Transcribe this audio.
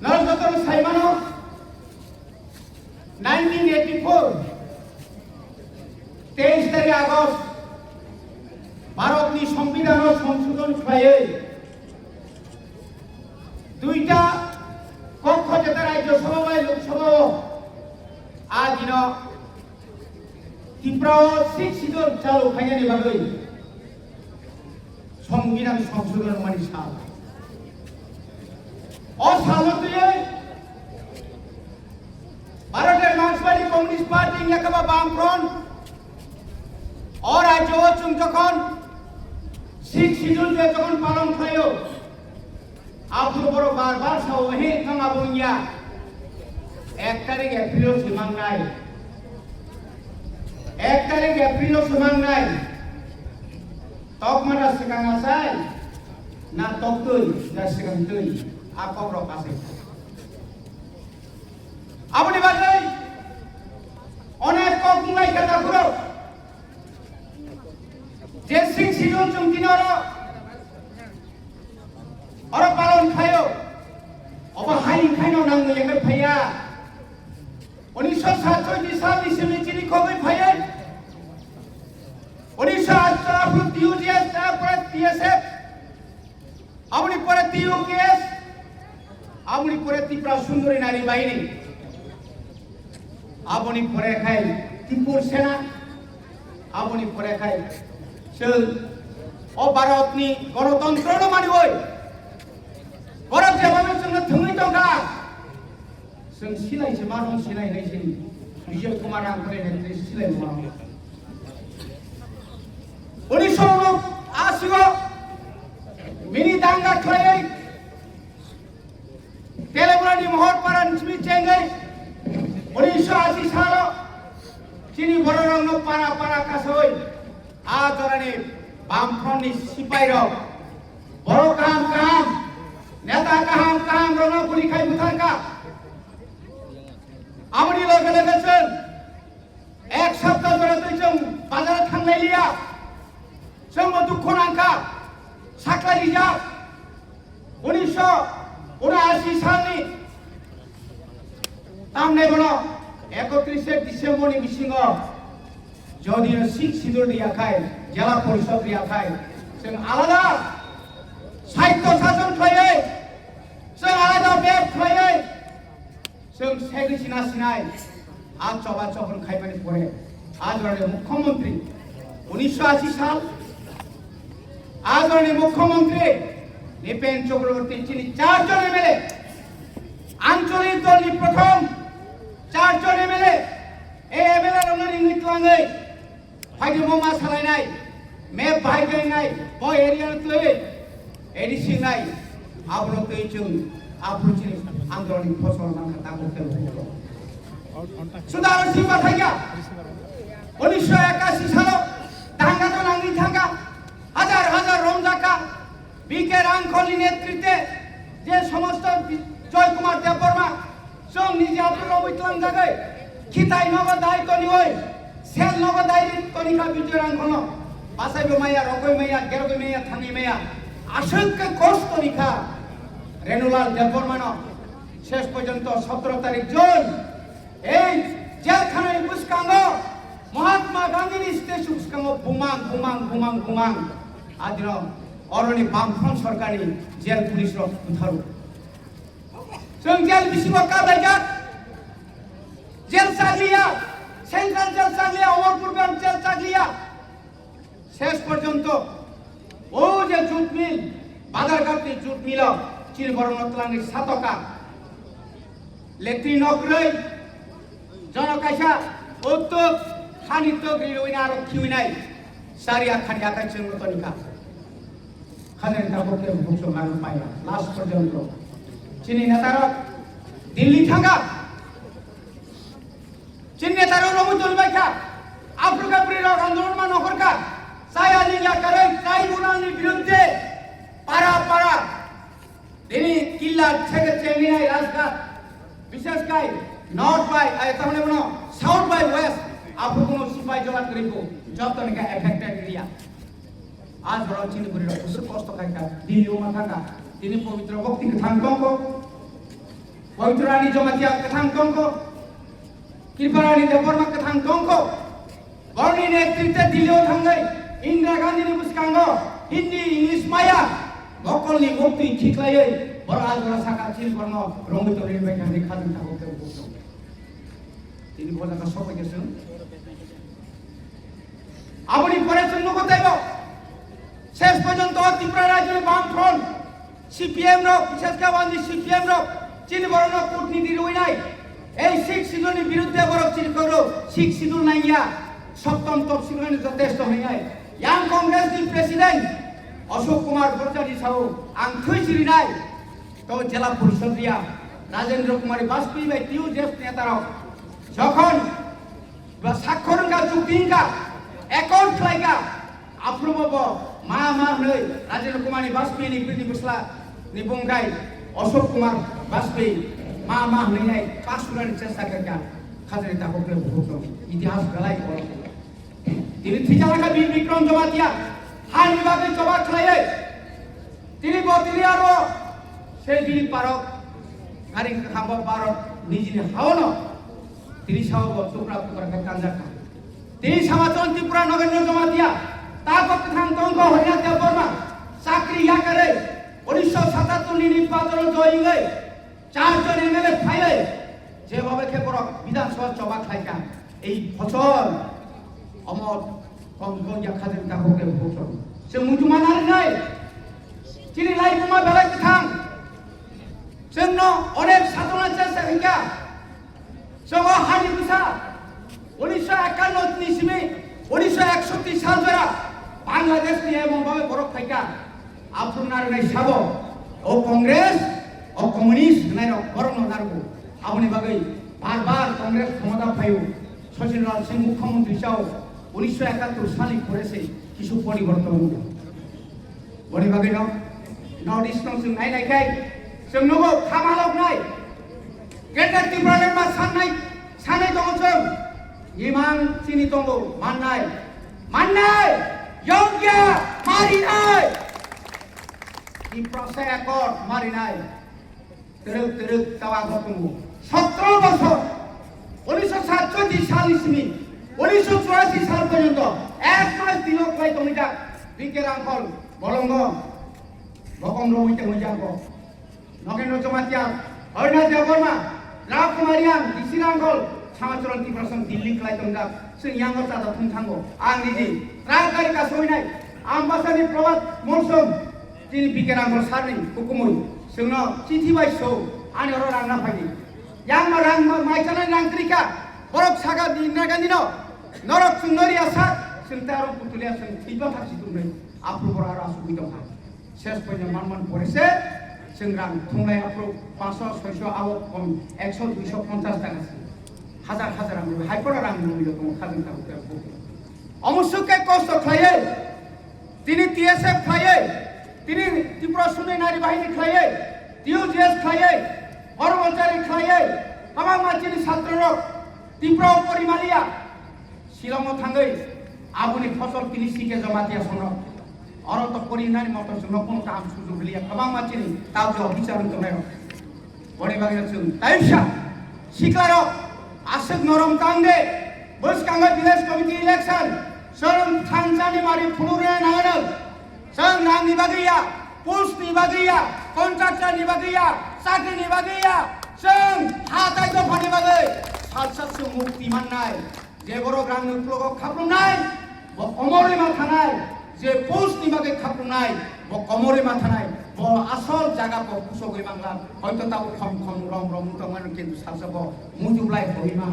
নরজতন সাইমানক 1984 23 તારીખ আগস্ট ভারতની সংবিধান সংশোধন খায়ে দুইটা কক্ষ যেটা রাজ্যসভা বা লোকসভা আদিন ত্রিপুরা শিক্ষিত চালু খাইনি বাগৈ সংবিধান সংশোধন মানি সাল অসালতুয়ে ভারতের মার্ক্সবাদী কমিউনিস্ট পার্টি একেবারে বামফ্রন্ট ও রাজ্য চুং যখন শিখ শিডিউল যখন পালন খায়ো আবু বড় বারবার সাও হে থামা বইয়া 1 তারিখ এপ্রিল সিমাং নাই 1 তারিখ এপ্রিল সিমাং নাই তকমারা সিকাং আসাই না তকতই না সিকাং তৈ আপক রক আছে আপনি বাজে অনেক কমলাই কথা পুরো যে শিখ শিডিউল চুং দিনর और पालन खायो अब हाई खाइनो नांग लेंगे भैया 1947 साल में चिनी खोगे भैया 1948 टीयूजीएस पर टीएसएफ अपनी पर टीयूकेएस अपनी पर त्रिपुरा सुंदरी नारी बाहिनी अपनी पर खाई त्रिपुर सेना अपनी पर खाई चल ओ भारतनी गणतंत्र न मानि होय गरब जेबानो जोंनो थोङै दंगा जों सिनायसो मा दं सिनायनायसो बिजय कुमार आंखरे नेत्रि सिलाय मा 1980 मिनी दांगा खायै तेलेंगानानि महरपारा निसमी चेंगै 1980 साल चिनी बररंनो पारा पारा कासै आ जरानि बामफ्रन्टनि सिपाइरक बर काम काम नेता काम रोना पुरी खाई बुथार का आमनी लगे लगेছেন एक सप्ताह ধরে তুই जों বাজারে থাংলাই লিয়া जों दुख नांखा साखला रिजार्भ 1979 सालनि तामने बनो 31 डिसेम्बरनि मिसिंग যদি শিখ শিডিউল দিয়া খায় জেলা পরিষদ দিয়া খায় जों আলাদা साहित्य शासन खायै जों आलादा बेब खायै जों सेग्रिसिना सिनाय आज चबा चखन खाइबानि परे आजरनि मुख्यमंत्री 1980 साल आजरनि मुख्यमंत्री निपेन चक्रवर्ती चिनी 4 জন एमएलए आंचलिक दलनि प्रथम 4 জন एमएलए ए एमएलए रंगनि इंगितलाङै फाइदि ममा सालायनाय मेप बाहायनाय ब एरिया तै एडिसिं नाय आब्रो तै जों आब्रुचिनि आंदोलननि फसल नांखा तागोखौ सुदार सिंह बाथाया 1981 सालाव दांगा तो नांगि थांगा हाजार हाजार रमजाका बीके रांखलनि नेतृत्वे जे समस्त जय कुमार देवबर्मा जों निजे आब्रुल बैतलां जागै खिताय नगद दायित्वनि होय सेल नगद दायित्वनिखा बिजय रांखल बासाइबो माया रगय माया गेरगय माया थांनि माया आशंका कष्ट लिखा रेणुलाल देवबर्मान शेष पर्यंत 17 तारीख जून जेलखाना बुसकांग महात्मा गांधी स्टेज बुसकांग बुमां बुमां बुमां बुमां आदिन अरनि बामफ्रन्ट सरकारनि जेल पुलिस बुथारु जों जेल बिसिङाव काबायजात जेल चाग्लिया सेंट्रल जेल चाग्लिया अमरपुर जेल चाग्लिया शेष पर्यंत ओ जे जूट मिल बाजारघाटनि जूट मिल चिरबरनतलांनि सातका लेट्रिन अग्रै जनकायसा उत्तप खानित ग्रिलुइना आरो खिउइनाय सारिया खानि आखाइजों मतनिका खानेर दाबके बुकसो मानो पाया लास्ट पर्यंत चिनि नेतार दिल्ली थांगा चिनि नेतार रमुतुल बायखा आफ्रिका प्रिरक आंदोलन मा नखरका saya lihat kerana tribunal ni biruddhe para ini kilat sege chenginai rajghat bishesh kai north by tamane bono south by west apu kono sipai jolat koribo jotonika affected area आज बड़ा चिन्ह बुरी रखो से कष्ट खाई का दिल्ली में था का दिल्ली पवित्र भक्ति के थांग को Hoiturani Jomatia Katang Tongko, Kirparani Deborma Katang Tongko, Borni Netrite Dilio Tangai, Indra Gandhi Buskango, Hindi English Maya, Bokoli Mukti Chiklaye, Borazra Saka Chilkorno, Romito Rebecca and the Katan Tahoke. তিনি বলা সবাই গেছেন আপনি পড়েছেন নগদাইব শেষ পর্যন্ত ত্রিপুরা রাজ্যের বামফ্রন্ট সিপিএম র বিশেষ করে সিপিএম র চীন বরণ কূটনীতির ওই নাই এই শিখ শিডুলের বিরুদ্ধে বড় চির করলো শিখ শিডুল নাইয়া সপ্তম তফসিলের যথেষ্ট হয়ে নাই young Congress the president Ashok Kumar Bhattacharya Sahu আং থুইছিরি নাই তো জেলা পরিষদ রিয়া রাজেন্দ্র কুমারী বাজপেয়ী বাই টিউ দেশ নেতারাও যখন স্বাক্ষরঙ্গা চুক্তিঙ্গা অ্যাকাউন্ট লাইগা আপ্রুভ মা नै রাজেন্দ্র কুমারী বাজপেয়ী প্রীতি বসলা নিবংগাই অশোক কুমার বাজপেয়ী মা হইনাই পাঁচুরানি চেষ্টা করকা খাজরে তাকলে ভূত ইতিহাস গলাই করে তিনি থিজালাকা বীর বিক্রম জমাতিয়া হার বিভাগে জবা খাইয়ে তিনি বতিলি আরো সেই বীর পারক গাড়ি খাম্বা পারক নিজে হাওনো তিনি সাহব টুকরা টুকরা কাঞ্জা খা তিনি সমাচল ত্রিপুরা নগেন্দ্র জমাতিয়া তারপর থান তঙ্গ হরিয়া দেববর্মা চাকরি ইয়া করে 1977 নির্বাচন জয়ী হয়ে 4 জন এমএলএ ফাইলে যেভাবে খেপর বিধানসভা চবা খাইকা এই ফসল অমর কমজয়া খাদের তাহকে ভোট সে মুজুমানার নাই তিনি লাইকুমা বেলা থান জন্য অনেক সাধনা চেষ্টা হইকা সব হানি পিসা 1951 ইসিমে 1961 সাল ধরা বাংলাদেশ নিয়ে এমনভাবে বড় খাইকা আপনার নাই সাব ও কংগ্রেস ও কমিউনিস্ট নাই বরণ নারগো আপনি বাগৈ বারবার কংগ্রেস ক্ষমতা পাইও শচীন লাল সিং মুখ্যমন্ত্রী চাও 1971 সালে করেছে কিছু পরিবর্তন বড়ি বাগৈ নর্থ ইস্ট जों नायनायखाय जों नगो खामालक नाय गेजेर त्रिपुरानि मा सानै दङ जों इमान चिनि दङ माननाय योग्य मारिनाय त्रिपुरा एकर्ड मारिनाय तेरक तावा दङ 17 বছর 1947 সাল ইসমি 1984 সাল পর্যন্ত এক মাস দিনক লাই তমিটা বিকে রাঙ্কল বলঙ্গ বকম রমিতে হইজাঙ্গ নগেন্দ্র জমাতিয়া অরুণাচল দেববর্মা রাজকুমারিয়ান দিসিরাঙ্গল সামাচরণ ত্রিপুরাসং দিল্লি ক্লাই তমদা जों यांगल जादा थुंथांगो आं निजि रागारि का सयनाय आम्बासानि प्रभात मौसम दिनै बिकेरांगल सारनि हुकुमै जोंनो चिठि बायसौ आनि हर रांना फायदि यांग रां माइचानाय रांत्रिका बरक सागा दिना गानिनो नरक सुंदरिया सा जों तारो पुतुलिया जों थैबा थाखि दुंनै आप्रुबर आरो असुबिदा हा शेष पयनो मानमान परेसे जों रां थंनाय आप्रु 500 600 आवक कम 100 250 টাকা হাজার আমি হাইকোর্ট রাং মিলিল তোমার খাজনা তাকে অমুসুকে কষ্ট খাইয়ে তিনি টিএসএফ খাইয়ে তিনি ত্রিপুরা সুন্দরী নারী বাহিনী খাইয়ে টিউজিএস খাইয়ে কর্মচারী খাইয়ে আমার মাঝিনি ছাত্ররা ত্রিপুরা পরিমালিয়া শিলং থাঙ্গৈ আবুনি ফসল তিনি শিখে জমা দিয়া সন অরত পরিনানি মত জন্য কোন কাম সুযোগ লিয়া আমার মাঝিনি তাও যে বিচারণ করে বড় বাগিরা जों তাইসা শিকারক आसक नरम कांगे बस कांगे विलेज कमिटी इलेक्शन जों थांजानि मारि फुनुरे नागानो जों नांनि बागैया पोस्टनि बागैया कन्ट्राक्टरनि बागैया साख्रिनि बागैया जों हाथाय दफानि बागै सालसासो मुक्ति माननाय जे बर' ग्रामनि क्लग खाफ्रुनाय ब अमरै माथानाय जे पोस्टनि बागै खाफ्रुनाय ब कमरै माथानाय ब आसल जागा ब पुसगै बांला हयतो ताव खम रम तमान किन्तु सालसाबो मुजुबलाय हरिमा